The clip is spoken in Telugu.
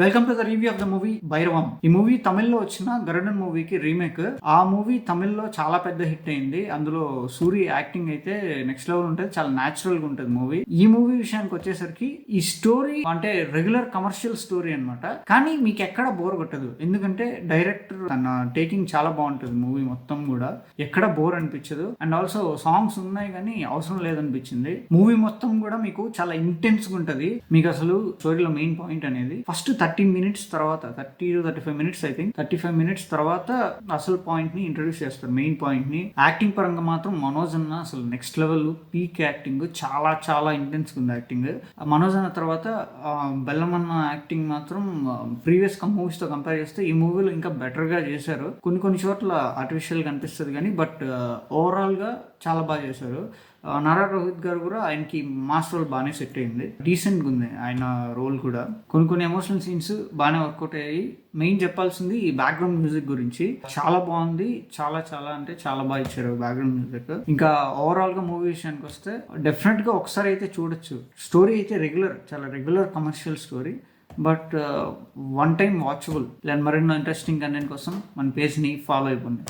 Welcome to the review of the movie Bhairavam. ఈ మూవీ తమిళ్లో వచ్చిన గరుడన్ మూవీకి రీమేక్. ఆ మూవీ తమిళ్లో చాలా పెద్ద హిట్ అయింది. అందులో సూరి యాక్టింగ్ అయితే నెక్స్ట్ లెవెల్ ఉంటుంది, చాలా న్యాచురల్ గా ఉంటుంది మూవీ. ఈ మూవీ విషయానికి వచ్చేసరికి ఈ స్టోరీ అంటే రెగ్యులర్ కమర్షియల్ స్టోరీ అనమాట. కానీ మీకు ఎక్కడ బోర్ కొట్టదు, ఎందుకంటే డైరెక్టర్ తన టేకింగ్ చాలా బాగుంటుంది. మూవీ మొత్తం కూడా ఎక్కడ బోర్ అనిపించదు. అండ్ ఆల్సో సాంగ్స్ ఉన్నాయి కానీ అవసరం లేదనిపించింది. మూవీ మొత్తం కూడా మీకు చాలా ఇంటెన్స్ గా ఉంటది. మీకు అసలు స్టోరీలో మెయిన్ పాయింట్ అనేది ఫస్ట్ 30 minutes తర్వాత 30 to 35 minutes I think 35 minutes తర్వాత అసలు పాయింట్ ని ఇంట్రడ్యూస్ చేస్తారు, మెయిన్ పాయింట్ ని. యాక్టింగ్ పరంగా మాత్రం మనోజ్ అన్న అసలు నెక్స్ట్ లెవెల్ పీక్ యాక్టింగ్, చాలా చాలా ఇంటెన్స్ ఉంది యాక్టింగ్. మనోజ్ అన్న తర్వాత బెల్లమన్న యాక్టింగ్ మాత్రం ప్రీవియస్ మూవీస్ తో కంపేర్ చేస్తే ఈ మూవీలో ఇంకా బెటర్ గా చేశారు. కొన్ని చోట్ల ఆర్టిఫిషియల్ గా అనిపిస్తుంది కానీ బట్ ఓవరాల్ గా చాలా బాగా చేశారు. నారా రోహిత్ గారు కూడా ఆయనకి మాస్ రోల్ బాగానే సెట్ అయింది, డీసెంట్ గా ఉంది ఆయన రోల్ కూడా. కొన్ని ఎమోషనల్ సీన్స్ బాగానే వర్కౌట్ అయ్యాయి. మెయిన్ చెప్పాల్సింది ఈ బ్యాక్గ్రౌండ్ మ్యూజిక్ గురించి, చాలా బాగుంది. చాలా చాలా అంటే చాలా బాగా ఇచ్చారు బ్యాక్గ్రౌండ్ మ్యూజిక్. ఇంకా ఓవరాల్ గా మూవీ విషయానికి వస్తే డెఫినెట్ గా ఒకసారి అయితే చూడొచ్చు. స్టోరీ అయితే చాలా regular commercial story, but one time watchable. ఇలా మరెన్నో ఇంట్రెస్టింగ్ కంటెంట్ కోసం మన పేజ్ని ఫాలో అయిపోండి.